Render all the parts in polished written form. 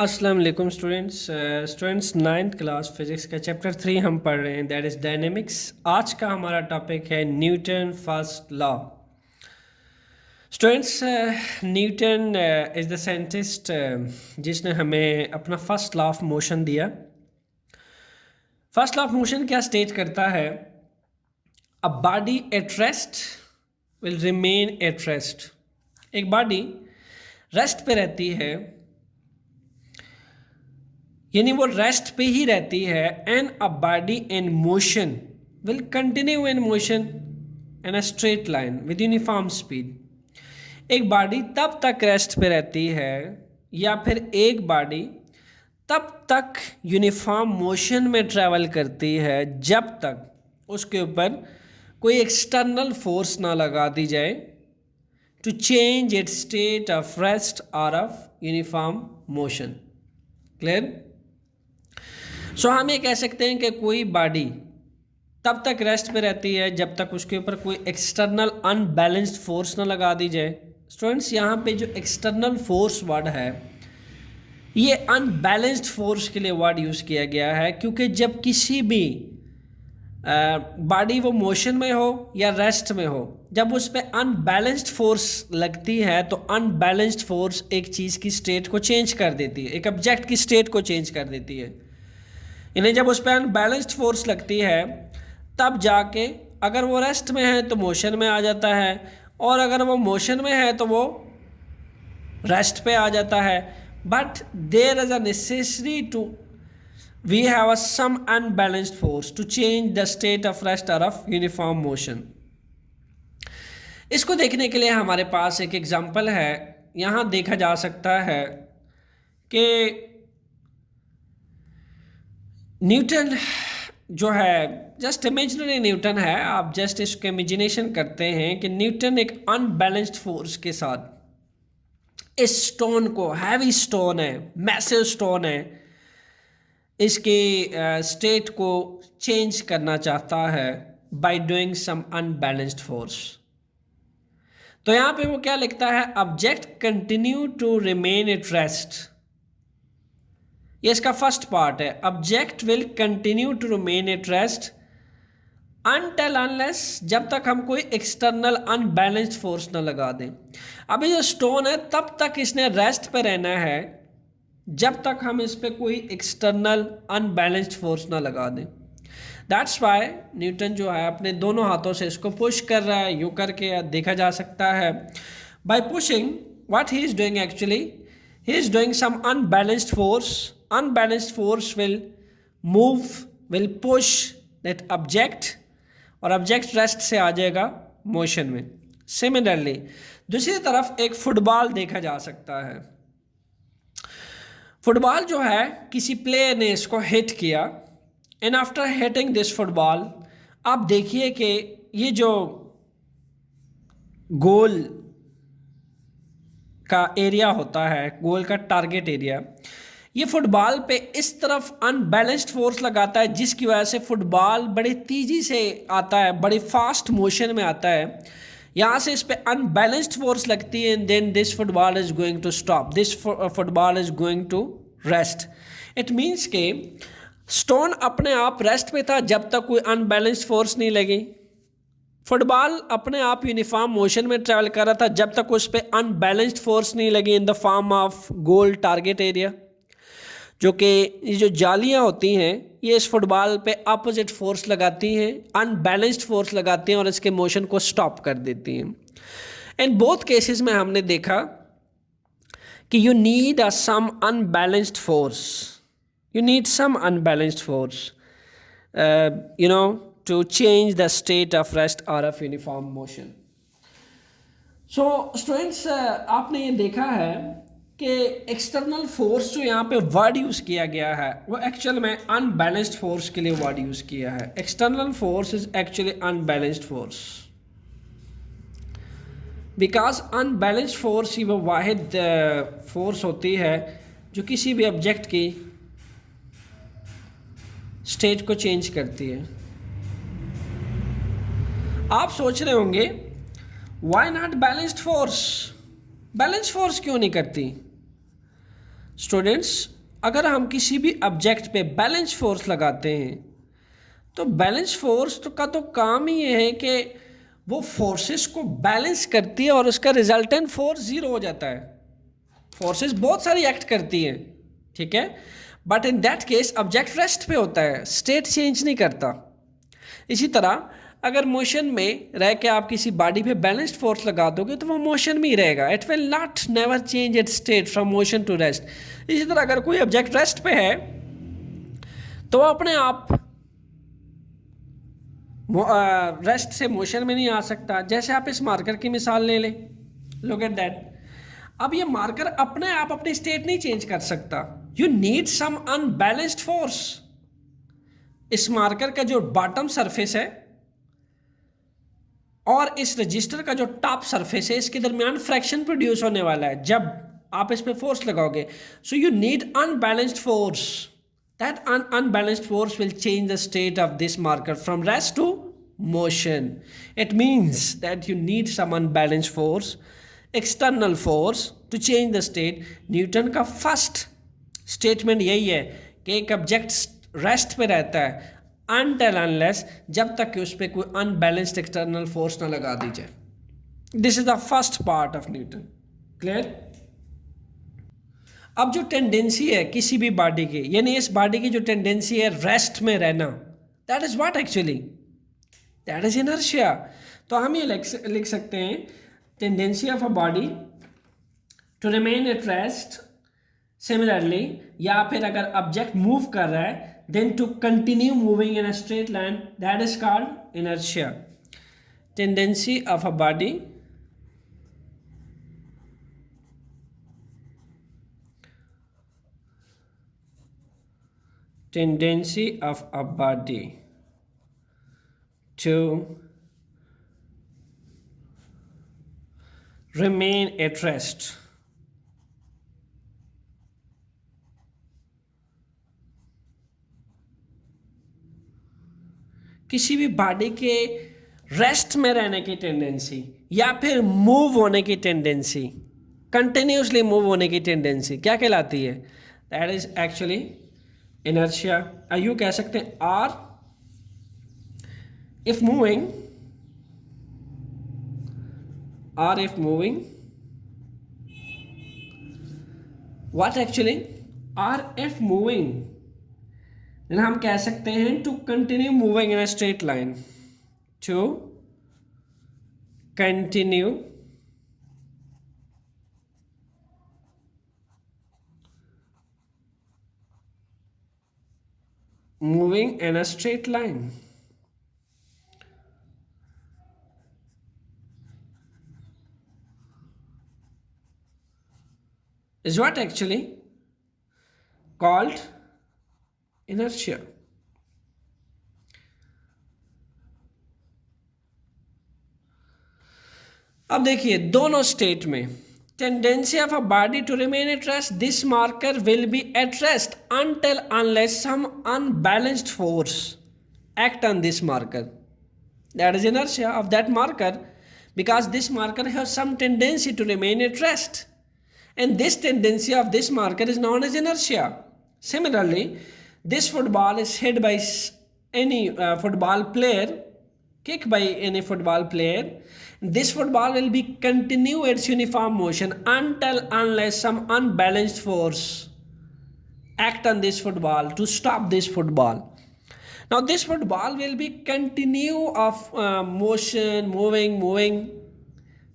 अस्सलाम वालेकुम students ninth class physics का चैप्टर 3 हम पढ़ रहे हैं, दैट इज़ डायनेमिक्स। आज का हमारा टॉपिक है Newton first law. Students, Newton is the scientist जिसने हमें अपना फर्स्ट लॉ ऑफ मोशन दिया। फर्स्ट लॉ ऑफ मोशन क्या स्टेट करता है? A body at rest will remain at rest. एक बॉडी रेस्ट पे रहती है, यानी वो रेस्ट पे ही रहती है। And a body in motion will continue in motion in a straight line with uniform speed. एक बॉडी तब तक रेस्ट पे रहती है, या फिर एक बॉडी तब तक यूनिफॉर्म मोशन में ट्रैवल करती है जब तक उसके ऊपर कोई एक्सटर्नल फोर्स ना लगा दी जाए to change its state of rest और of uniform motion. Clear? So हम ये कह सकते हैं कि कोई बॉडी तब तक रेस्ट पे रहती है जब तक उसके ऊपर कोई एक्सटर्नल अनबैलेंस्ड फोर्स ना लगा दी जाए। स्टूडेंट्स, यहाँ पे जो एक्सटर्नल फोर्स वर्ड है, ये अनबैलेंस्ड फोर्स के लिए वर्ड यूज़ किया गया है, क्योंकि जब किसी भी बॉडी वो मोशन में हो या रेस्ट में हो, जब उस पर अनबैलेंस्ड फोर्स लगती है तो अनबैलेंस्ड फोर्स एक चीज़ की स्टेट को चेंज कर देती है, एक ऑब्जेक्ट की स्टेट को चेंज कर देती है। यानी जब उस पर अनबैलेंस्ड फोर्स लगती है तब जाके अगर वो रेस्ट में है तो मोशन में आ जाता है, और अगर वो मोशन में है तो वो रेस्ट पे आ जाता है। But there is a necessary to we have a some unbalanced force to change the state of rest or of uniform motion। इसको देखने के लिए हमारे पास एक एग्जांपल है। यहाँ देखा जा सकता है कि न्यूटन जो है, जस्ट इमेजिनरी न्यूटन है, आप जस्ट इसको इमेजिनेशन करते हैं कि न्यूटन एक अनबैलेंस्ड फोर्स के साथ इस स्टोन को, हैवी स्टोन है, मैसिव स्टोन है, इसके स्टेट को चेंज करना चाहता है by doing some unbalanced force. तो यहाँ पे वो क्या लिखता है? Object continue to remain at rest. ये इसका फर्स्ट पार्ट है। Object will continue to remain at rest until unless, जब तक हम कोई एक्सटर्नल अनबैलेंस्ड फोर्स ना लगा दें। अभी जो स्टोन है तब तक इसने रेस्ट पे रहना है जब तक हम इस पर कोई एक्सटर्नल अनबैलेंस्ड फोर्स ना लगा दें। दैट्स वाई न्यूटन जो है अपने दोनों हाथों से इसको पुश कर रहा है, यूँ करके देखा जा सकता है। By pushing what he is doing, actually he is doing some unbalanced force. Unbalanced force will move, will push that object, और ऑब्जेक्ट रेस्ट से आ जाएगा मोशन में। सिमिलरली दूसरी तरफ एक फुटबॉल देखा जा सकता है। फुटबॉल जो है, किसी प्लेयर ने इसको हिट किया, and after hitting this football, आप देखिए कि ये जो गोल का एरिया होता है, गोल का टारगेट एरिया, ये फुटबॉल पे इस तरफ अनबैलेंस्ड फोर्स लगाता है, जिसकी वजह से फुटबॉल बड़ी तेज़ी से आता है, बड़ी फास्ट मोशन में आता है। यहाँ से इस पे अनबैलेंस्ड फोर्स लगती है, and then this football is going to stop, this football is going to rest. It means के स्टोन अपने आप रेस्ट पे था जब तक कोई अनबैलेंस्ड फोर्स नहीं लगी। फुटबॉल अपने आप यूनिफॉर्म मोशन में ट्रैवल कर रहा था जब तक उस पर अनबैलेंस्ड फोर्स नहीं लगी in the form of goal target area. जो कि ये जो जालियाँ होती हैं, ये इस फुटबॉल पे अपोजिट फोर्स लगाती हैं, अनबैलेंस्ड फोर्स लगाती हैं और इसके मोशन को स्टॉप कर देती हैं। इन बोथ केसेस में हमने देखा कि you need a some unbalanced force, you need some unbalanced force you know to change the state of rest और of uniform motion. So students, आपने ये देखा है कि एक्सटर्नल फोर्स जो यहाँ पे वर्ड यूज़ किया गया है वो एक्चुअल में अनबैलेंस्ड फोर्स के लिए वर्ड यूज़ किया है। External force is actually unbalanced force, because unbalanced force ही वो वाहिद फोर्स होती है जो किसी भी ऑब्जेक्ट की स्टेट को चेंज करती है। आप सोच रहे होंगे why not balanced force, balance force क्यों नहीं करती? स्टूडेंट्स, अगर हम किसी भी ऑब्जेक्ट पे बैलेंस फोर्स लगाते हैं तो बैलेंस फोर्स का तो काम ही ये है कि वो फोर्सेस को बैलेंस करती है और उसका रिजल्टेंट फोर्स जीरो हो जाता है। फोर्सेस बहुत सारी एक्ट करती हैं, ठीक है, but in that case object rest पे होता है, स्टेट चेंज नहीं करता। इसी तरह अगर मोशन में रह के आप किसी बॉडी पे बैलेंस्ड फोर्स लगा दोगे तो वो मोशन में ही रहेगा, it will not never change its state from motion to rest. इसी तरह अगर कोई ऑब्जेक्ट रेस्ट पे है तो वो अपने आप रेस्ट से मोशन में नहीं आ सकता। जैसे आप इस मार्कर की मिसाल ले लें, लुक एट दैट। अब ये मार्कर अपने आप अपनी स्टेट नहीं चेंज कर सकता, you need some unbalanced force. इस मार्कर का जो बॉटम सरफेस है और इस रजिस्टर का जो टॉप सरफेस है, इसके दरमियान फ्रैक्शन प्रोड्यूस होने वाला है जब आप इस पे फोर्स लगाओगे। So you need unbalanced force. That unbalanced force will change the state of this marker from rest to motion. It means that you need some unbalanced force, external force to change the state. Newton का first statement यही है कि एक object rest पे रहता है until unless, जब तक कि उस पर कोई अनबैलेंस्ड एक्सटर्नल फोर्स ना लगा दी जाए। This is the first part of Newton. Clear? अब जो टेंडेंसी है किसी भी बॉडी की, यानी इस बॉडी की जो टेंडेंसी है रेस्ट में रहना, that is what actually, that is inertia. तो हम ये लिख सकते हैं tendency of a body to remain at rest. Similarly, या फिर अगर ऑब्जेक्ट मूव कर रहा है then to continue moving in a straight line, that is called inertia. Tendency of a body tendency of a body to remain at rest किसी भी body के rest में रहने की टेंडेंसी या फिर मूव होने की टेंडेंसी, कंटिन्यूसली मूव होने की टेंडेंसी क्या कहलाती है? That is actually inertia. You कह सकते हैं are if moving what actually are if moving, हम कह सकते हैं to continue moving in a straight line, to continue moving in a straight line. Is what actually called inertia. अब देखिए दोनों स्टेट में tendency of a body to remain at rest, this marker will be at rest until unless some unbalanced force act on this marker, that is inertia of that marker, because this marker has some tendency to remain at rest and this tendency of this marker is known as inertia. Similarly, this football is hit by any football player, kick by any football player. This football will be continue its uniform motion until unless some unbalanced force act on this football to stop this football. Now this football will be continue of motion, moving.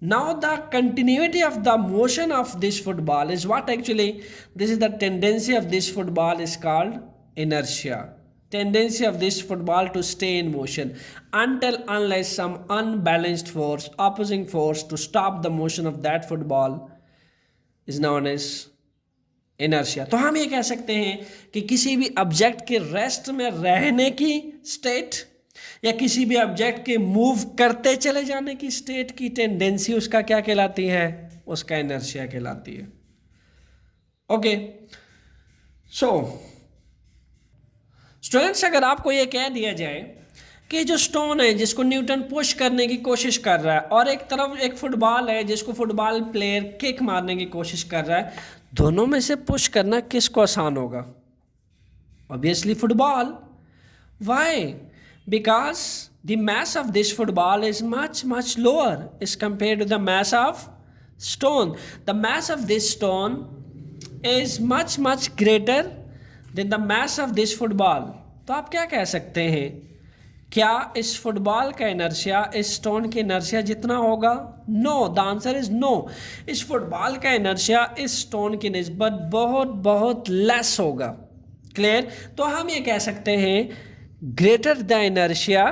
Now the continuity of the motion of this football is what actually, this is the tendency of this football is called inertia. Tendency of this football to stay in motion until unless some unbalanced force, opposing force to stop the motion of that football is known as inertia. तो हम ये कह सकते हैं कि किसी भी object के रेस्ट में रहने की स्टेट या किसी भी ऑब्जेक्ट के मूव करते चले जाने की स्टेट की टेंडेंसी उसका क्या कहलाती है? उसका इनर्शिया कहलाती है। ओके, सो स्टूडेंट्स, अगर आपको ये कह दिया जाए कि जो स्टोन है जिसको न्यूटन पुश करने की कोशिश कर रहा है और एक तरफ एक फुटबॉल है जिसको फुटबॉल प्लेयर किक मारने की कोशिश कर रहा है, दोनों में से पुश करना किसको आसान होगा? Obviously football. Why? Because the mass of this football is much lower as compared to the mass of stone. The mass of this stone is much greater than the mass of this football. तो आप क्या कह सकते हैं? क्या इस football का inertia इस स्टोन की इनर्शिया जितना होगा? No, the answer is no. इस फुटबॉल का इनर्शिया इस स्टोन की निस्बत बहुत लेस होगा. क्लियर? तो हम ये कह सकते हैं greater the inertia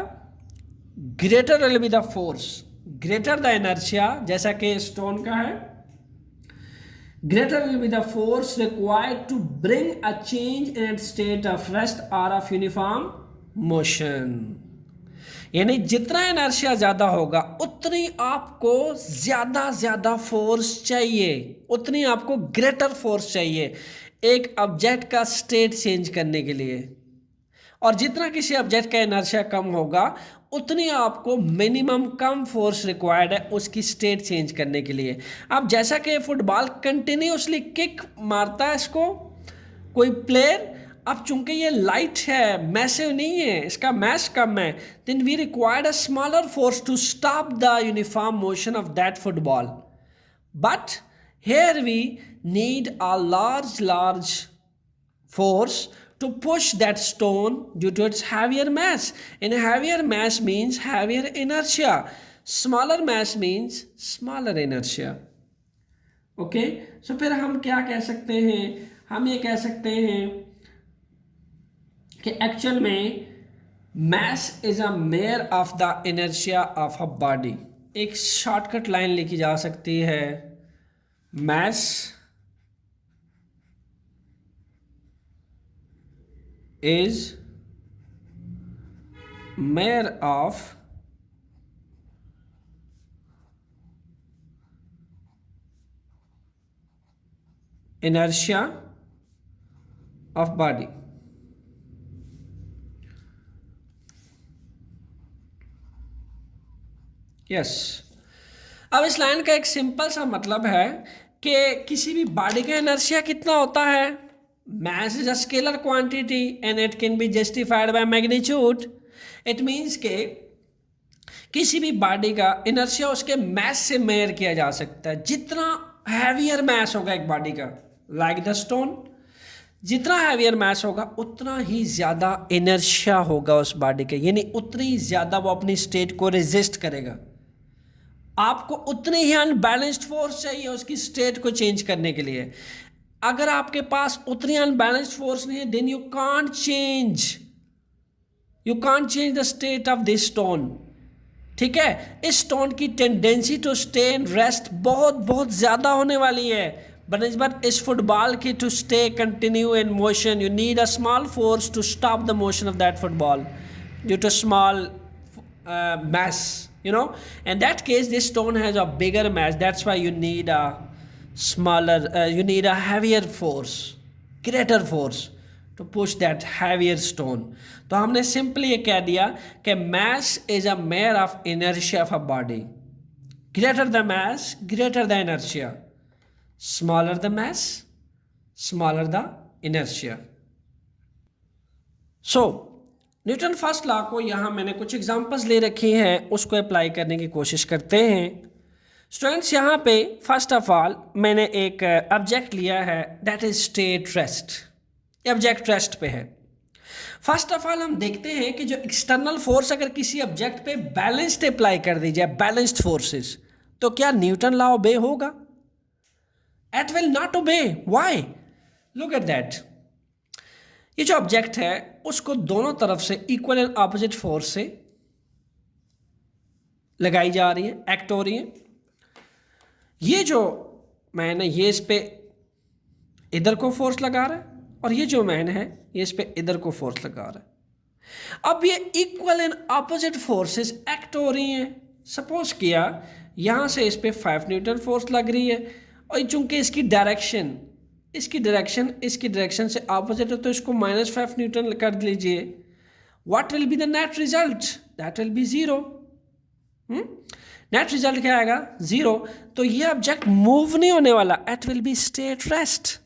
greater will be the force. Greater the inertia जैसा कि स्टोन का है, greater will be the force required to bring a change in its state of rest or of uniform motion. यानी जितना inertia ज़्यादा होगा उतनी आपको ज़्यादा फोर्स चाहिए, उतनी आपको ग्रेटर फोर्स चाहिए एक ऑब्जेक्ट का स्टेट चेंज करने के लिए. और जितना किसी ऑब्जेक्ट का इनर्शिया कम होगा उतनी आपको मिनिमम कम फोर्स रिक्वायर्ड है उसकी स्टेट चेंज करने के लिए. अब जैसा कि फुटबॉल कंटिन्यूसली किक मारता है इसको कोई प्लेयर, अब चूंकि ये लाइट है, मैसिव नहीं है, इसका मैस कम है, then we required a smaller force to stop the uniform motion of that football. But here we need a large force to push that stone due to its heavier mass. And heavier mass means heavier inertia. Smaller mass means smaller inertia. Okay? So फिर हम क्या कह सकते हैं? हम ये कह सकते हैं कि एक्चुअल में mass is a measure of the inertia of a body. एक शॉर्टकट लाइन लिखी जा सकती है, mass is measure of inertia of body. Yes. अब इस लाइन का एक सिंपल सा मतलब है कि किसी भी बॉडी का इनर्शिया कितना होता है? Mass is a scalar quantity and it can be justified by magnitude. It means के किसी भी बॉडी का इनर्शिया उसके मैस से मेजर किया जा सकता है. जितना हैवियर मैस होगा एक बॉडी का, लाइक द स्टोन, जितना हैवियर मैस होगा उतना ही ज़्यादा इनर्शिया होगा उस बॉडी के, यानी उतनी ज़्यादा वो अपनी स्टेट को रेजिस्ट करेगा. आपको उतनी ही अनबैलेंस्ड फोर्स चाहिए उसकी स्टेट को चेंज करने के लिए. अगर आपके पास उतनी अनबैलेंस्ड फोर्स नहीं है, then you can't change the state of this stone. ठीक है? इस स्टोन की tendency to stay in rest बहुत ज़्यादा होने वाली है बनस्बत इस फुटबॉल की to stay continue in motion. You need a small force to stop the motion of that football due to small mass, you know. In that case this stone has a bigger mass, that's why you need a you need a heavier force, greater force to push that heavier stone. तो हमने simply ये कह दिया कि mass is a measure of inertia of a body. Greater the mass, greater the inertia. Smaller the mass, smaller the inertia. So Newton first law को यहाँ मैंने कुछ एग्जांपल्स ले रखी हैं, उसको अप्लाई करने की कोशिश करते हैं. स्टूडेंट्स यहाँ पे फर्स्ट ऑफ ऑल मैंने एक ऑब्जेक्ट लिया है, that is state rest. Object rest पे है. फर्स्ट ऑफ ऑल हम देखते हैं कि जो एक्सटर्नल फोर्स अगर किसी ऑब्जेक्ट पे बैलेंस्ड अप्लाई कर दी जाए, बैलेंस्ड फोर्सेस, तो क्या न्यूटन लॉ ओबे होगा? It will not obey. Why? Look at that. ये जो ऑब्जेक्ट है उसको दोनों तरफ से इक्वल एंड ऑपोजिट फोर्स से लगाई जा रही है, एक्ट हो रही है. ये जो मैन है ये इस पे इधर को फोर्स लगा रहा है और ये जो मैन है ये इस पे इधर को फोर्स लगा रहा है. अब ये equal and opposite forces act हो रही हैं. सपोज किया यहाँ से इस पे 5 न्यूटन फोर्स लग रही है और चूंकि इसकी डायरेक्शन से ऑपोजिट है तो इसको -5 न्यूटन कर लीजिए. what will be the net result? That will be 0. Net result क्या आएगा? 0. तो ये ऑब्जेक्ट मूव नहीं होने वाला, it will B state rest.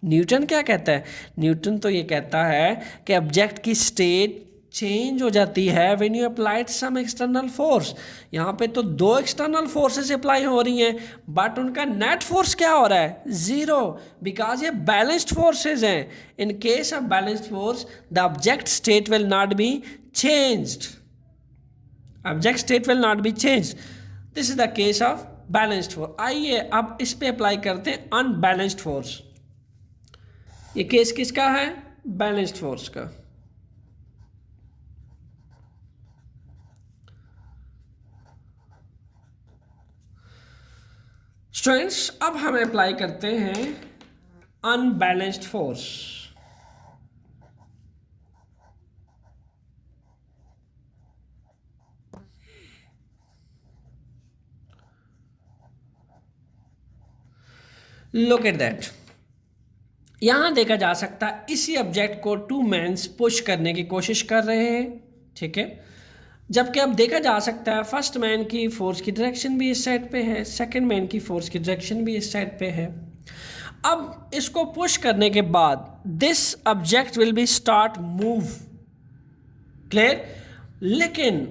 Newton क्या कहता है? न्यूटन तो ये कहता है कि ऑब्जेक्ट की स्टेट चेंज हो जाती है when you applied some external force. यहाँ पे तो 2 एक्सटर्नल फोर्सेस अप्लाई हो रही हैं, बट उनका नेट फोर्स क्या हो रहा है? 0, बिकॉज ये बैलेंस्ड फोर्सेस हैं. In case of balanced force the object state will not be changed. Object state will not be changed. This is the case of balanced force. आइए अब इस पे अप्लाई करते हैं अनबैलेंस्ड फोर्स. ये case किसका है? बैलेंस्ड फोर्स का. स्टूडेंट्स अब हम अप्लाई करते हैं unbalanced force. Look at that. यहां देखा जा सकता है इसी ऑब्जेक्ट को 2 मैन्स पुश करने की कोशिश कर रहे हैं, ठीक है. जबकि अब देखा जा सकता है फर्स्ट मैन की फोर्स की डायरेक्शन भी इस साइड पे है, सेकंड मैन की फोर्स की डायरेक्शन भी इस साइड पे है. अब इसको पुश करने के बाद this object will B start move. Clear? लेकिन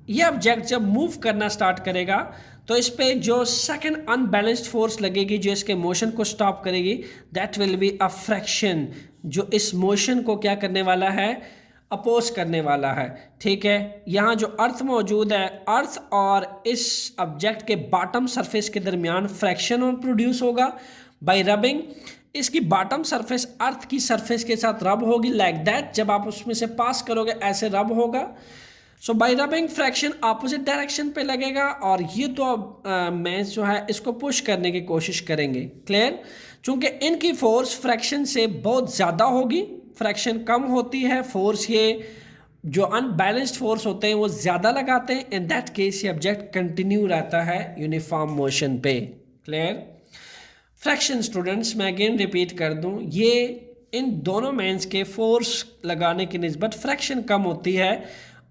ये ऑब्जेक्ट जब मूव करना स्टार्ट करेगा तो इस पे जो सेकंड अनबैलेंस्ड फोर्स लगेगी जो इसके मोशन को स्टॉप करेगी, that will be a fraction, जो इस मोशन को क्या करने वाला है? अपोज करने वाला है. ठीक है. यहाँ जो अर्थ मौजूद है, अर्थ और इस ऑब्जेक्ट के बॉटम सरफेस के दरमियान फ्रैक्शन और प्रोड्यूस होगा बाय रबिंग. इसकी बॉटम सरफेस अर्थ की सरफेस के साथ रब होगी लाइक दैट. जब आप उसमें से पास करोगे ऐसे रब होगा. So by rubbing friction opposite direction पे लगेगा और ये तो मैं जो है इसको पुश करने की कोशिश करेंगे. क्लियर? चूंकि इनकी फोर्स फ्रैक्शन से बहुत ज़्यादा होगी, फ्रैक्शन कम होती है, फोर्स ये जो अनबैलेंस्ड फोर्स होते हैं वो ज़्यादा लगाते हैं. इन दैट केस ये ऑब्जेक्ट कंटिन्यू रहता है यूनिफॉर्म मोशन पे. क्लियर? फ्रैक्शन स्टूडेंट्स मैं अगेन रिपीट कर दूं, ये इन दोनों मैन्स के फोर्स लगाने की निस्बत फ्रैक्शन कम होती है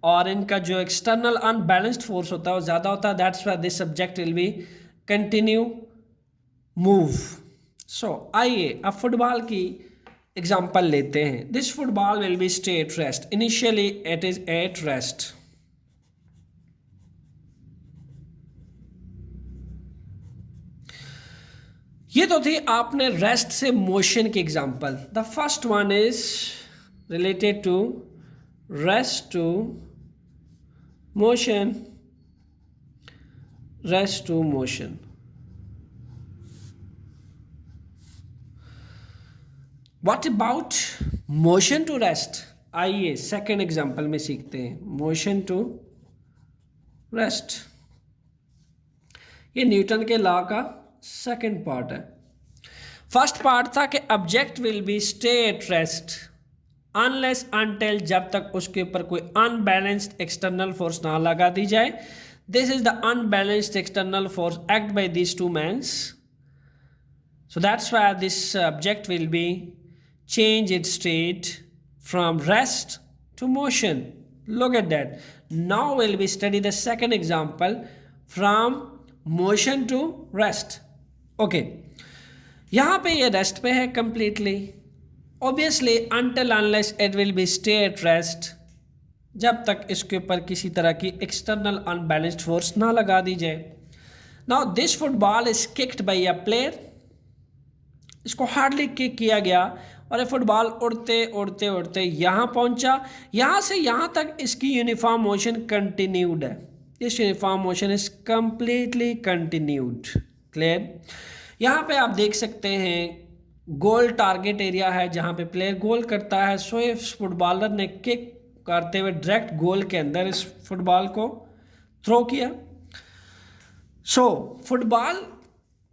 और इनका जो एक्सटर्नल अनबैलेंस्ड फोर्स होता है वो ज़्यादा होता है. That's why this subject will be continue move. So आइए अब फुटबॉल की एग्जांपल लेते हैं. This football will be stay at rest. Initially it is at rest. ये तो थी आपने रेस्ट से मोशन की example. The first one is related to rest to motion. Rest to motion. What about motion to rest? आइए second example में सीखते हैं. Motion to rest. ये न्यूटन के लॉ का सेकेंड पार्ट है. फर्स्ट पार्ट था कि object will be stay at rest unless until, जब तक उसके ऊपर कोई अनबैलेंस्ड एक्सटर्नल फोर्स ना लगा दी जाए. This is the unbalanced external force act by these 2 mans. So that's why this object will be change its state from rest to motion. Look at that. Now will be study the second example from motion to rest. Okay, यहाँ पे ये rest पे है completely. Obviously, until unless it will be stay at rest, जब तक इसके ऊपर किसी तरह की एक्सटर्नल अनबैलेंस्ड फोर्स ना लगा दी जाए. Now this football is kicked bye a player. इसको हार्डली किक किया गया और ये फुटबॉल उड़ते उड़ते उड़ते यहाँ पहुँचा. यहाँ से यहाँ तक इसकी यूनिफॉर्म मोशन कंटिन्यूड है. This uniform motion is completely continued. Clear? यहाँ पे आप देख सकते हैं गोल टारगेट एरिया है जहाँ पे प्लेयर गोल करता है. सो इस फुटबॉलर ने किक करते हुए डायरेक्ट गोल के अंदर इस फुटबॉल को थ्रो किया. सो फुटबॉल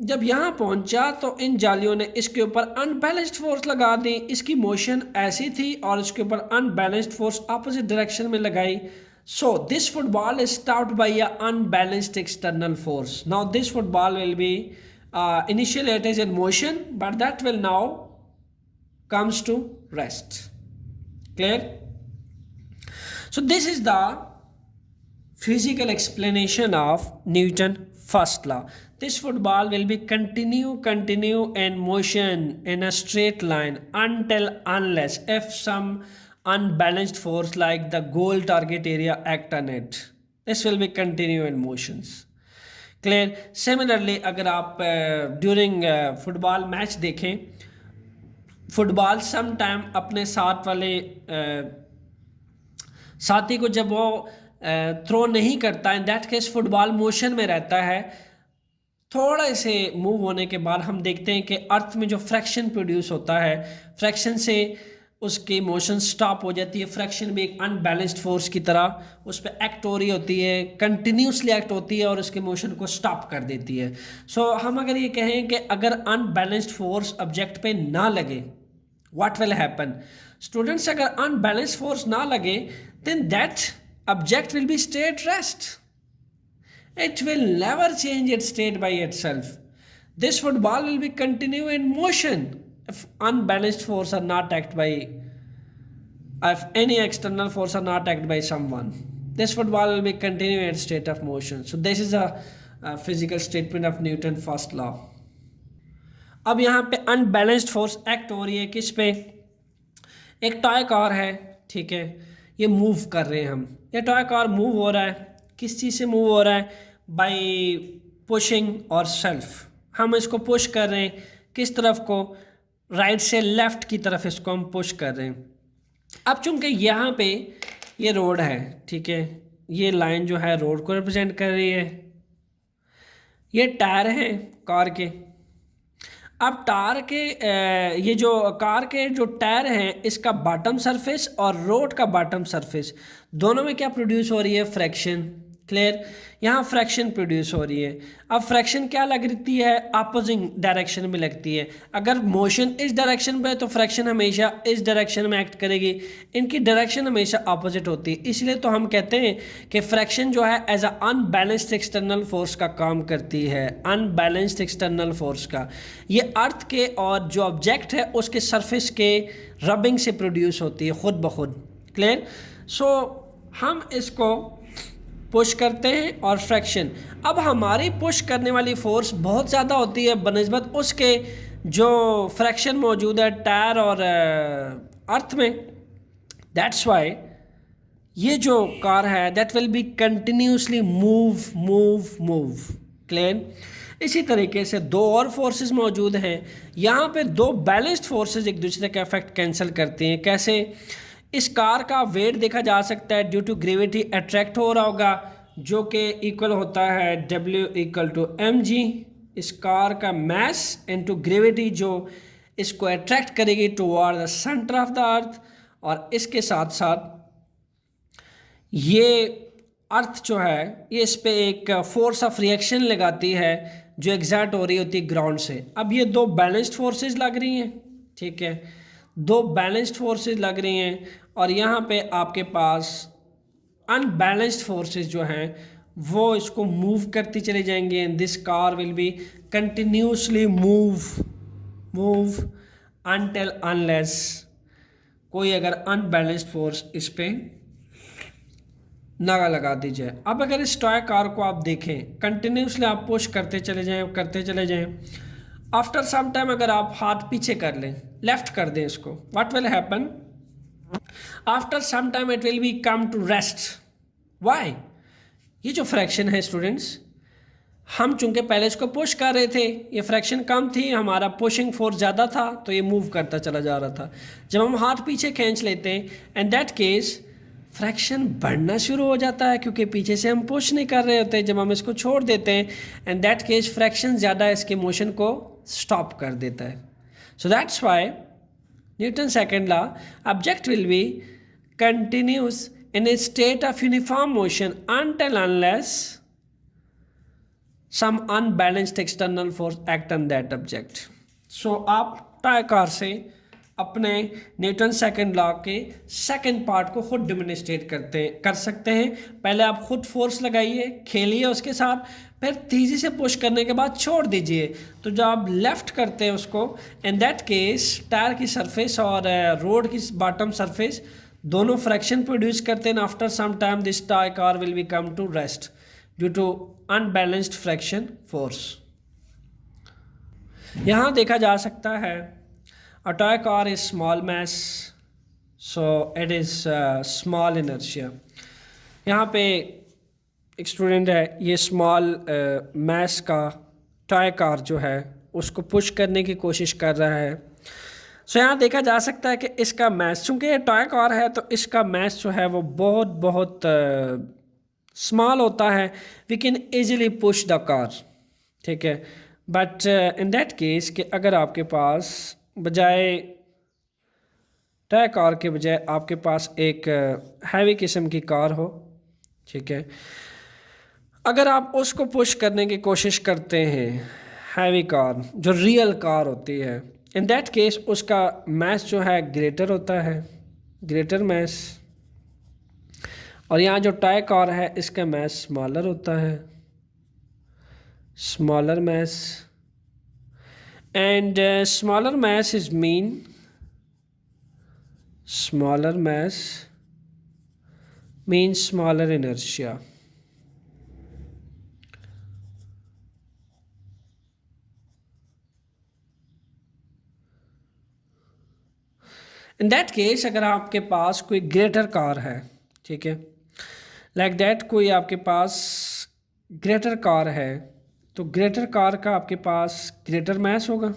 जब यहाँ पहुँचा तो इन जालियों ने इसके ऊपर अनबैलेंस्ड फोर्स लगा दी. इसकी मोशन ऐसी थी और इसके ऊपर अनबैलेंस्ड फोर्स अपोजिट डायरेक्शन में लगाई. So this football is stopped bye a unbalanced external force. Now this football will B initially it is in motion, but that will now comes to rest. Clear? So this is the physical explanation of Newton first law. This football will be continue in motion in a straight line unless if some unbalanced force like the goal target area act on it. This will be continue in motions. Clear? Similarly, अगर आप during football match देखें, football some time अपने साथ वाले साथी को जब वो थ्रो नहीं करता, इन दैट केस फुटबॉल मोशन में रहता है, थोड़ा से मूव होने के बाद हम देखते हैं कि अर्थ में जो फ्रैक्शन प्रोड्यूस होता है, फ्रैक्शन से उसकी मोशन स्टॉप हो जाती है। फ्रैक्शन भी एक अनबैलेंस्ड फोर्स की तरह उस पर एक्ट हो रही होती है, कंटिन्यूसली एक्ट होती है और उसके मोशन को स्टॉप कर देती है। सो हम अगर ये कहें कि अगर अनबैलेंस्ड फोर्स ऑब्जेक्ट पे ना लगे, व्हाट विल हैपन स्टूडेंट्स? अगर अनबैलेंस्ड फोर्स ना लगे, then that object will be stay at rest. It will never change its state by itself. This football will be continue in motion if unbalanced force are not act by, if any external force are not act by someone. This football will be continue in state of motion. So this is a physical statement of Newton first law. अब यहाँ पे unbalanced force act हो रही है किस पे? एक toy car है, ठीक है, ये मूव कर रहे हैं हम, ये टॉय कार मूव हो रहा है, किस चीज़ से मूव हो रहा है? बाय पुशिंग और सेल्फ। हम इसको पुश कर रहे हैं किस तरफ को? राइट से लेफ़्ट की तरफ इसको हम पुश कर रहे हैं। अब चूंकि यहाँ पे ये रोड है, ठीक है, ये लाइन जो है रोड को रिप्रेजेंट कर रही है, ये टायर हैं कार के। अब टायर के ये जो कार के जो टायर हैं, इसका बॉटम सरफेस और रोड का बॉटम सरफेस दोनों में क्या प्रोड्यूस हो रही है? फ्रैक्शन। क्लियर? यहाँ फ्रैक्शन प्रोड्यूस हो रही है। अब फ्रैक्शन क्या लगती है? अपोजिंग डायरेक्शन में लगती है। अगर मोशन इस डायरेक्शन में है तो फ्रैक्शन हमेशा इस डायरेक्शन में एक्ट करेगी, इनकी डायरेक्शन हमेशा अपोजिट होती है। इसलिए तो हम कहते हैं कि फ्रैक्शन जो है as a unbalanced external force का काम करती है, अनबैलेंस्ड एक्सटर्नल फोर्स का। ये अर्थ के और जो ऑब्जेक्ट है उसके सरफेस के रबिंग से प्रोड्यूस होती है खुद ब खुद। क्लियर? सो हम इसको पुश करते हैं और फ्रैक्शन। अब हमारी पुश करने वाली फोर्स बहुत ज़्यादा होती है बनिस्बत उसके जो फ्रैक्शन मौजूद है टायर और अर्थ में। दैट्स वाई ये जो कार है that will be continuously move move move. Clear? इसी तरीके से दो और फोर्सेस मौजूद हैं यहाँ पे, दो बैलेंस्ड फोर्सेस एक दूसरे का इफेक्ट कैंसिल करते हैं। कैसे? इस कार का वेट देखा जा सकता है ड्यू टू ग्रेविटी अट्रैक्ट हो रहा होगा, जो कि इक्वल होता है W = mg। इस कार का मास इनटू ग्रेविटी जो इसको अट्रैक्ट करेगी toward the centre of the earth. और इसके साथ साथ ये अर्थ जो है ये इस पे एक फोर्स ऑफ रिएक्शन लगाती है जो एग्जर्ट हो रही होती है ग्राउंड से। अब ये दो बैलेंस्ड फोर्सेस लग रही हैं, ठीक है, दो बैलेंस्ड फोर्सेस लग रही हैं और यहाँ पे आपके पास अनबैलेंस्ड फोर्सेस जो हैं वो इसको मूव करती चली जाएंगी। And this car will B continuously move until unless कोई अगर अनबैलेंस्ड फोर्स इस पे नागा लगा दी जाए। अब अगर इस टॉय कार को आप देखें, कंटिन्यूसली आप पुश करते चले जाएं, आफ्टर सम टाइम अगर आप हाथ पीछे कर लें, लेफ्ट कर दें इसको, what will happen? After some time it will be come to rest. Why? ये जो फ्रैक्शन है स्टूडेंट्स, हम चूंकि पहले इसको पुश कर रहे थे, ये फ्रैक्शन कम थी, हमारा पुशिंग फोर्स ज़्यादा था तो ये मूव करता चला जा रहा था। जब हम हाथ पीछे खींच लेते हैं एंड दैट केस फ्रैक्शन बढ़ना शुरू हो जाता है क्योंकि पीछे से हम पुश नहीं कर रहे होते। जब हम इसको छोड़ देते हैं एंड दैट केस फ्रैक्शन ज़्यादा इसके मोशन को स्टॉप कर देता है। So that's Y Newton second law, object will be continuous in a state of uniform motion until unless some unbalanced external force act on that object. So आप toy car से अपने Newton second law के second part को खुद demonstrate कर सकते हैं। पहले आप खुद फोर्स लगाइए, खेलिए उसके साथ, फिर तेज़ी से पुश करने के बाद छोड़ दीजिए। तो जब आप लेफ़्ट करते हैं उसको, इन दैट केस टायर की सरफेस और रोड की बॉटम सरफेस दोनों फ्रैक्शन प्रोड्यूस करते हैं, after some time this toy car will be come to rest due to unbalanced friction force. यहाँ देखा जा सकता है a toy car is small mass, so it is small inertia. यहाँ पे एक स्टूडेंट है, ये स्मॉल मैस का टॉय कार जो है उसको पुश करने की कोशिश कर रहा है। सो यहाँ देखा जा सकता है कि इसका मैस, चूँकि ये टॉय कार है तो इसका मैस जो है वो बहुत बहुत स्मॉल होता है, we can easily push the car, ठीक है। बट इन दैट केस कि अगर आपके पास बजाय टॉय कार के बजाय आपके पास एक हैवी किस्म की कार हो, ठीक है, अगर आप उसको पुश करने की कोशिश करते हैं, हैवी कार जो रियल कार होती है, इन दैट केस उसका मैस जो है ग्रेटर होता है, ग्रेटर मैस। और यहाँ जो टॉय कार है इसका मैस स्मॉलर होता है, smaller mass. And smaller mass is mean, smaller mass means smaller inertia. In that case अगर आपके पास कोई ग्रेटर कार है, ठीक है, लाइक दैट कोई आपके पास ग्रेटर कार है, तो ग्रेटर कार का आपके पास ग्रेटर मैस होगा,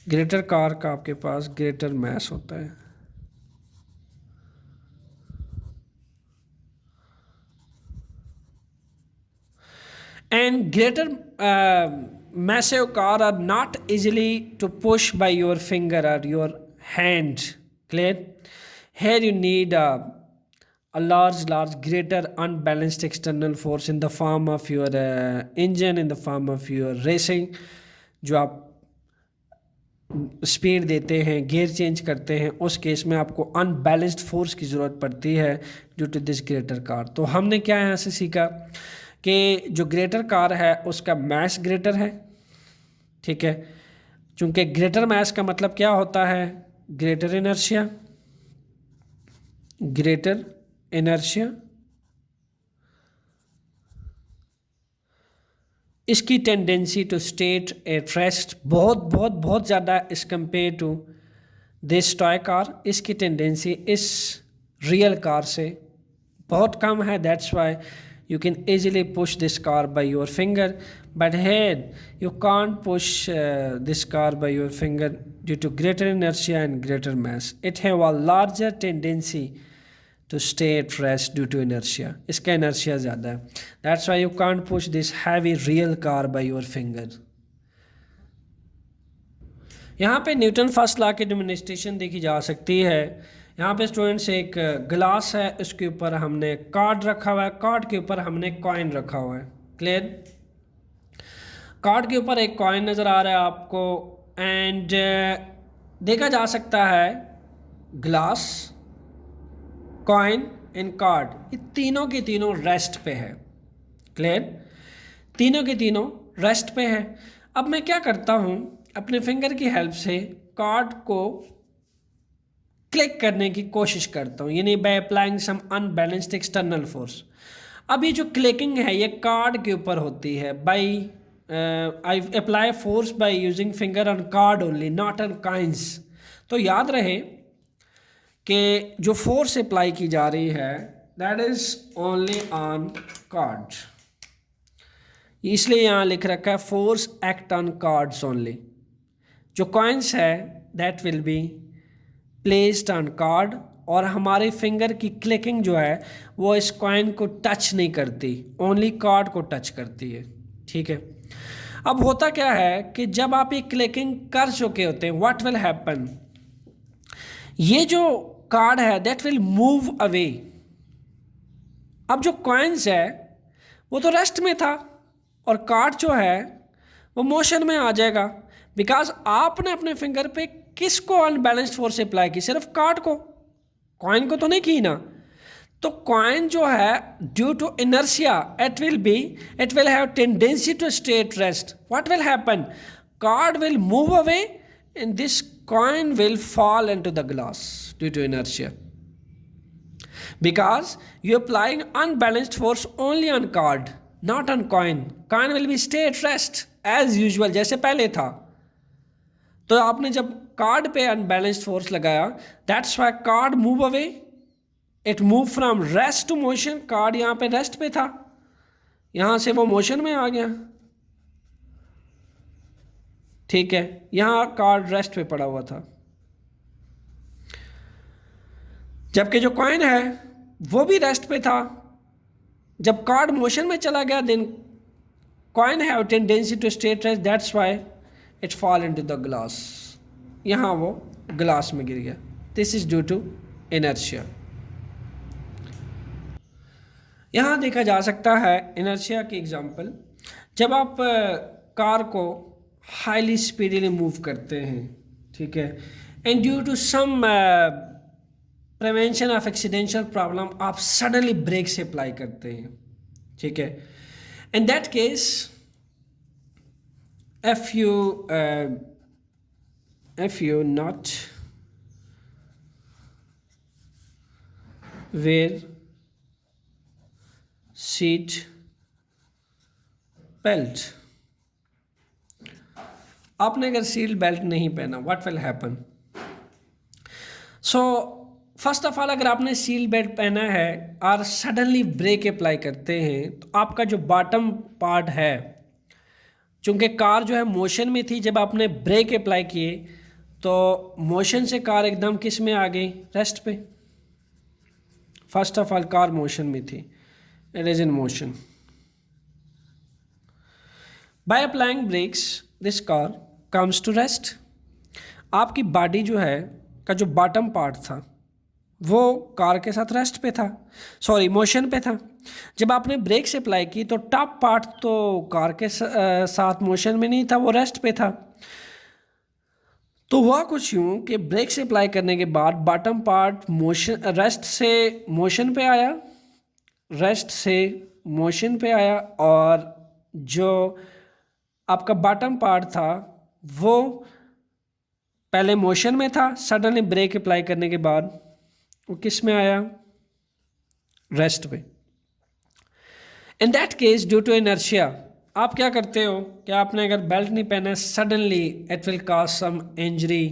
ग्रेटर कार का आपके पास ग्रेटर मैस होता है। And greater massive car are not easily to push by your finger और your hand, clear. Here you need a large greater unbalanced external force in the form of your engine, in the form of your racing, जो आप speed देते हैं, gear change करते हैं, उस case में आपको अनबैलेंस्ड फोर्स की ज़रूरत पड़ती है due to this greater car. तो हमने क्या यहाँ से सीखा कि जो ग्रेटर कार है उसका मैस ग्रेटर है, ठीक है, चूँकि ग्रेटर मैस का मतलब क्या होता है, ग्रेटर इनर्शिया, ग्रेटर इनर्शिया। इसकी tendency to state at rest बहुत बहुत बहुत ज़्यादा is compare to this toy car, इसकी टेंडेंसी इस रियल कार से बहुत कम है। That's why you can easily push this car by your finger, but here you can't push this car by your finger due to greater inertia and greater mass. It have a larger tendency to stay at rest due to inertia. इसका inertia ज़्यादा है, that's why you can't push this heavy real car by your finger. यहाँ पे Newton first law की demonstration देखी जा सकती है। यहाँ पे स्टूडेंट्स एक ग्लास है, उसके ऊपर हमने कार्ड रखा हुआ है, कार्ड के ऊपर हमने कॉइन रखा हुआ है, क्लियर। कार्ड के ऊपर एक कॉइन नज़र आ रहा है आपको, एंड देखा जा सकता है ग्लास, कॉइन एंड कार्ड, ये तीनों के तीनों रेस्ट पे है, क्लियर, तीनों के तीनों रेस्ट पे है। अब मैं क्या करता हूँ, अपने फिंगर की हेल्प से कार्ड को क्लिक करने की कोशिश करता हूँ, यानी by applying some unbalanced external force. अब ये जो क्लिकिंग है ये कार्ड के ऊपर होती है, by I apply force by using finger on card only, not on coins. तो याद रहे कि जो फोर्स अप्लाई की जा रही है that is only on card, इसलिए यहाँ लिख रखा है force act on cards only. जो कॉइन्स है that will be placed on card, और हमारे फिंगर की क्लिकिंग जो है वो इस कॉइन को टच नहीं करती, ओनली कार्ड को टच करती है, ठीक है। अब होता क्या है कि जब आप ये क्लिकिंग कर चुके होते हैं, व्हाट विल हैपन, ये जो कार्ड है दैट विल मूव अवे। अब जो कॉइन्स है वो तो रेस्ट में था और कार्ड जो है वो मोशन में आ जाएगा, बिकॉज आपने अपने फिंगर पे किसको अनबैलेंस्ड फोर्स अप्लाई की, सिर्फ कार्ड को, कॉइन को तो नहीं की ना। तो कॉइन जो है due to inertia it will have tendency to stay at rest. What will happen, card will move away and this coin will fall into the glass due to inertia. Because you're applying unbalanced force only on card, not on coin. Coin will be stay at rest as usual, जैसे पहले था. तो आपने जब card पे unbalanced force लगाया, that's why card move away, it move from rest to motion. Card यहाँ पे रेस्ट पे था, यहाँ से वो मोशन में आ गया. ठीक है, यहाँ कार्ड रेस्ट पे पड़ा हुआ था. जबकि जो कॉइन है वो भी रेस्ट पे था. जब कार्ड मोशन में चला गया, then coin have tendency to stay at rest, that's why it fall into the glass. यहाँ वो ग्लास में गिर गया. This is due to inertia. यहाँ देखा जा सकता है इनर्शिया की एग्जांपल, जब आप कार को हाईली स्पीडीली मूव करते हैं, ठीक है, and due to some prevention of accidental problem आप सडनली ब्रेक से अप्लाई करते हैं. ठीक है, in that case if you not wear seat belt, आपने अगर सीट बेल्ट नहीं पहना, what will happen? So first of all, अगर आपने सीट बेल्ट पहना है और सडनली ब्रेक अप्लाई करते हैं, तो आपका जो बॉटम पार्ट है, चूँकि कार जो है मोशन में थी, जब आपने ब्रेक अप्लाई किए तो मोशन से कार एकदम किस में आ गई? रेस्ट पे. First of all car motion में थी, it is in motion. By applying brakes this car comes to rest. आपकी बॉडी जो है का जो बॉटम पार्ट था वो कार के साथ रेस्ट पे था, सॉरी मोशन पे था. जब आपने ब्रेक से अप्लाई की तो टॉप पार्ट तो कार के साथ मोशन में नहीं था, वो रेस्ट पे था. तो हुआ कुछ यूँ कि ब्रेक से अप्लाई करने के बाद बॉटम पार्ट मोशन रेस्ट से मोशन पे आया, रेस्ट से मोशन पे आया, और जो आपका बॉटम पार्ट था वो पहले मोशन में था, सडनली ब्रेक अप्लाई करने के बाद वो किस में आया? रेस्ट पे. In that case due to inertia आप क्या करते हो कि आपने अगर बेल्ट नहीं पहना, suddenly it will cause some injury,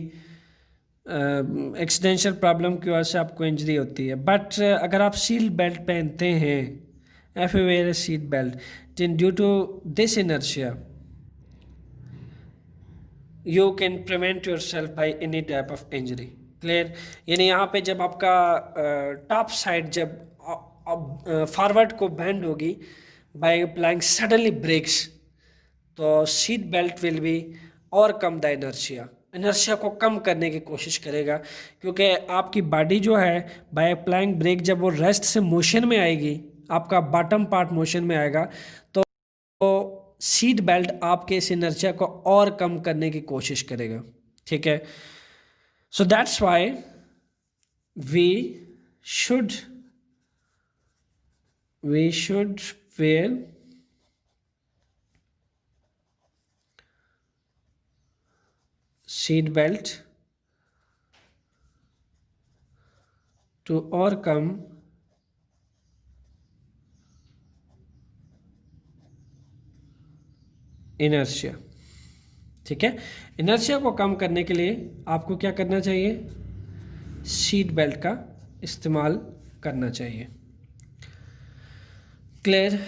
accidental problem की वजह से आपको इंजरी होती है. बट अगर आप सीट बेल्ट पहनते हैं, if you wear a seat belt, then due to this inertia you can prevent yourself by any type of injury. Clear? यानी यहाँ पे जब आपका टॉप साइड जब फॉरवर्ड को बेंड होगी बाय अप्लाइंग सडनली ब्रेक्स, तो सीट बेल्ट विल बी और कम द इनर्शिया को कम करने की कोशिश करेगा, क्योंकि आपकी बॉडी जो है बाय अप्लाइंग ब्रेक जब वो रेस्ट से मोशन में आएगी, आपका बॉटम पार्ट मोशन में आएगा, तो सीट बेल्ट आपके इस इनर्शिया को और कम करने की कोशिश करेगा. ठीक है, so that's why we should wear seat belt to overcome inertia. ठीक है, इनर्शिया को कम करने के लिए आपको क्या करना चाहिए? सीट बेल्ट का इस्तेमाल करना चाहिए. क्लियर?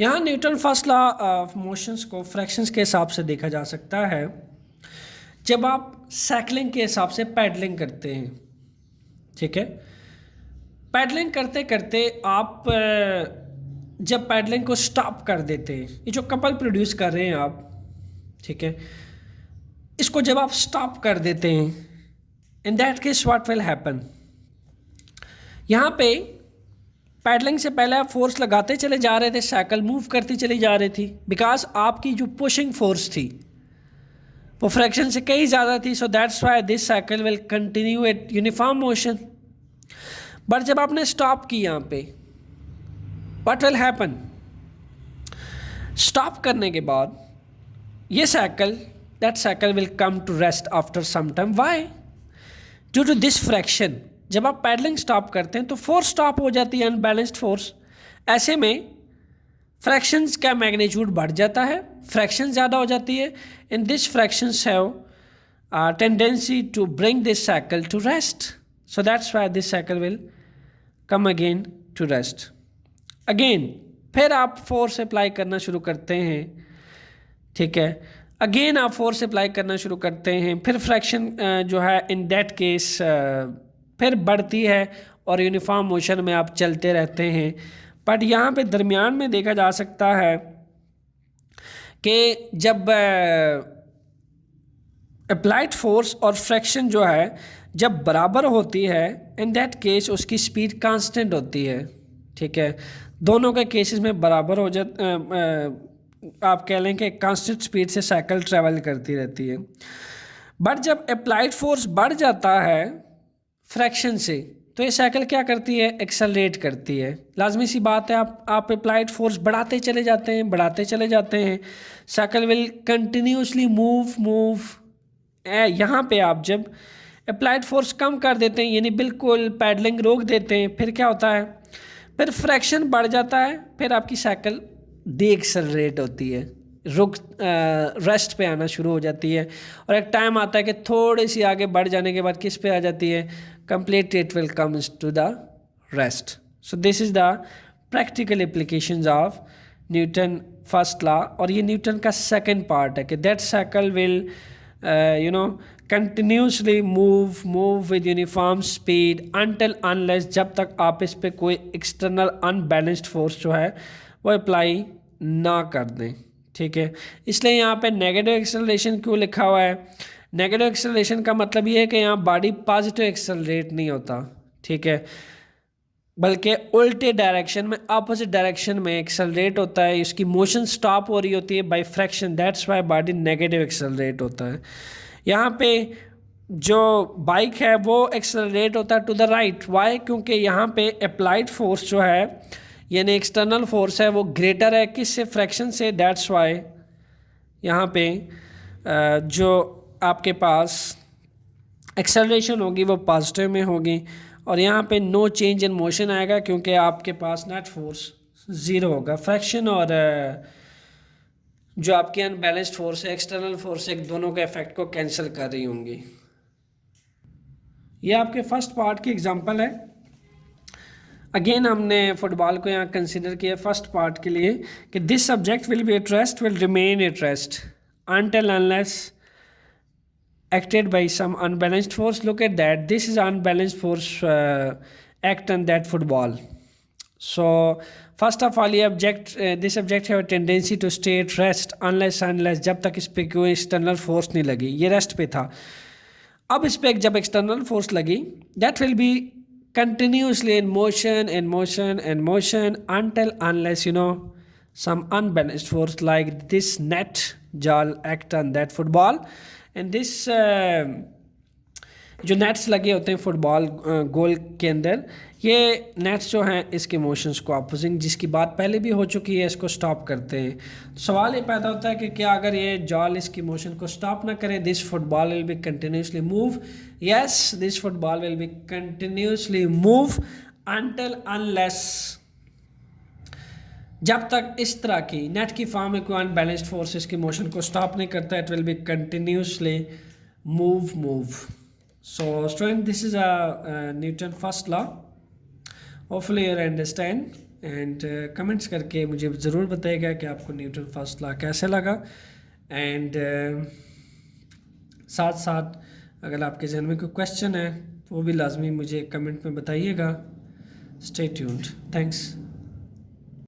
यहाँ Newton first law of motions को फ्रैक्शंस के हिसाब से देखा जा सकता है. जब आप साइकिलिंग के हिसाब से पैडलिंग करते हैं, ठीक है, पैडलिंग करते करते आप जब पैडलिंग को स्टॉप कर देते हैं, ये जो कपल प्रोड्यूस कर रहे हैं आप, ठीक है, इसको जब आप स्टॉप कर देते हैं, इन that case what will happen? यहाँ पे पैडलिंग से पहले आप फोर्स लगाते चले जा रहे थे, साइकिल मूव करती चली जा रही थी, बिकॉज आपकी जो पुशिंग फोर्स थी वो फ्रैक्शन से कहीं ज़्यादा थी. सो that's why this cycle will continue at uniform motion. But जब आपने स्टॉप की यहाँ पे, व्हाट विल हैपन? स्टॉप करने के बाद ये cycle that cycle will come to rest after some time. Why? Due to this friction. जब आप पैडलिंग स्टॉप करते हैं तो फोर्स स्टॉप हो जाती है, अनबैलेंस्ड फोर्स। ऐसे में फ्रैक्शंस का मैग्नीट्यूड बढ़ जाता है, फ्रैक्शन ज़्यादा हो जाती है, and this frictions have tendency to bring this cycle to rest, so that's why this cycle will come again to rest. Again फिर आप फोर्स अप्लाई करना शुरू करते हैं, ठीक है, अगेन आप फोर्स अप्लाई करना शुरू करते हैं, फिर फ्रैक्शन जो है इन दैट केस फिर बढ़ती है और यूनिफॉर्म मोशन में आप चलते रहते हैं। बट यहाँ पे दरमियान में देखा जा सकता है कि जब अप्लाइड फोर्स और फ्रैक्शन जो है जब बराबर होती है, इन दैट केस उसकी स्पीड कांस्टेंट होती है, ठीक है, दोनों के केसेस में बराबर हो आप कह लें कि कांस्टेंट स्पीड से साइकिल ट्रैवल करती रहती है। बट जब अप्लाइड फोर्स बढ़ जाता है फ्रैक्शन से, तो ये साइकिल क्या करती है, एक्सेलरेट करती है। लाजमी सी बात है, आप अप्लाइड फोर्स बढ़ाते चले जाते हैं, साइकिल विल कंटिन्यूसली मूव। यहाँ पे आप जब अप्लाइड फोर्स कम कर देते हैं, यानी बिल्कुल पैडलिंग रोक देते हैं, फिर क्या होता है, फिर फ्रैक्शन बढ़ जाता है, फिर आपकी साइकिल डी एक्सेलरेट होती है, रेस्ट पे आना शुरू हो जाती है, और एक टाइम आता है कि थोड़ी सी आगे बढ़ जाने के बाद किस पे आ जाती है, complete it will comes to the rest. So this is the practical applications of Newton first law. और ये न्यूटन का सेकंड पार्ट है कि that cycle will continuously move with uniform speed until unless, जब तक आप इस पे कोई एक्सटर्नल अनबैलेंस्ड फोर्स जो है वो अप्लाई ना कर दें, ठीक है। इसलिए यहाँ पे नेगेटिव एक्सेलरेशन क्यों लिखा हुआ है, नेगेटिव एक्सेलरेशन का मतलब ये है कि यहाँ बॉडी पॉजिटिव एक्सेलरेट नहीं होता, ठीक है, बल्कि उल्टे डायरेक्शन में, अपोजिट डायरेक्शन में एक्सेलरेट होता है, इसकी मोशन स्टॉप हो रही होती है by friction, that's why body negative accelerate होता है। यहाँ पे जो बाइक है वो एक्सेलरेट होता है टू द राइट, वाई, क्योंकि यहाँ पे अप्लाइड फोर्स जो है यानी एक्सटर्नल फोर्स है वो ग्रेटर है किससे, फ्रैक्शन से, दैट्स वाई यहाँ पे जो आपके पास एक्सेलरेशन होगी वो पॉजिटिव में होगी, और यहाँ पे नो चेंज इन मोशन आएगा क्योंकि आपके पास नेट फोर्स ज़ीरो होगा। फ्रैक्शन और जो आपकी अनबैलेंस्ड फोर्स है, एक्सटर्नल फोर्स है, दोनों के इफेक्ट को कैंसिल कर रही होंगी। ये आपके फर्स्ट पार्ट की एग्जांपल है। अगेन हमने फुटबॉल को यहाँ कंसिडर किया फर्स्ट पार्ट के लिए कि this subject will B at rest, will remain at rest until unless acted by some unbalanced force. Look at that, this is unbalanced force act on that football. So first of all ये this object have a tendency to stay at rest unless जब तक इस पे कोई external force नहीं लगी, ये rest पे था। अब इस पे जब external force लगी, that will be continuously in motion until unless some unbalanced force like this net जाल act on that football, and this जो नेट्स लगे होते हैं फुटबॉल गोल के अंदर, ये नेट्स जो हैं इसके मोशंस को अपोजिंग, जिसकी बात पहले भी हो चुकी है, इसको स्टॉप करते हैं। तो सवाल ये पैदा होता है कि क्या अगर ये जाल इसकी मोशन को स्टॉप ना करे, this football will B continuously move, yes this football will B continuously move until unless, जब तक इस तरह की नेट की फॉर्म में कोई अनबैलेंस्ड फोर्स इसकी मोशन को स्टॉप नहीं करता, it will B continuously move. So student, this is a Newton first law, hopefully you understand, and comments करके मुझे ज़रूर बताइएगा कि आपको न्यूटन फर्स्ट लॉ कैसे लगा, एंड साथ साथ अगर आपके जहन में कोई क्वेश्चन है तो वो भी लाजमी मुझे कमेंट में बताइएगा। Stay tuned, thanks.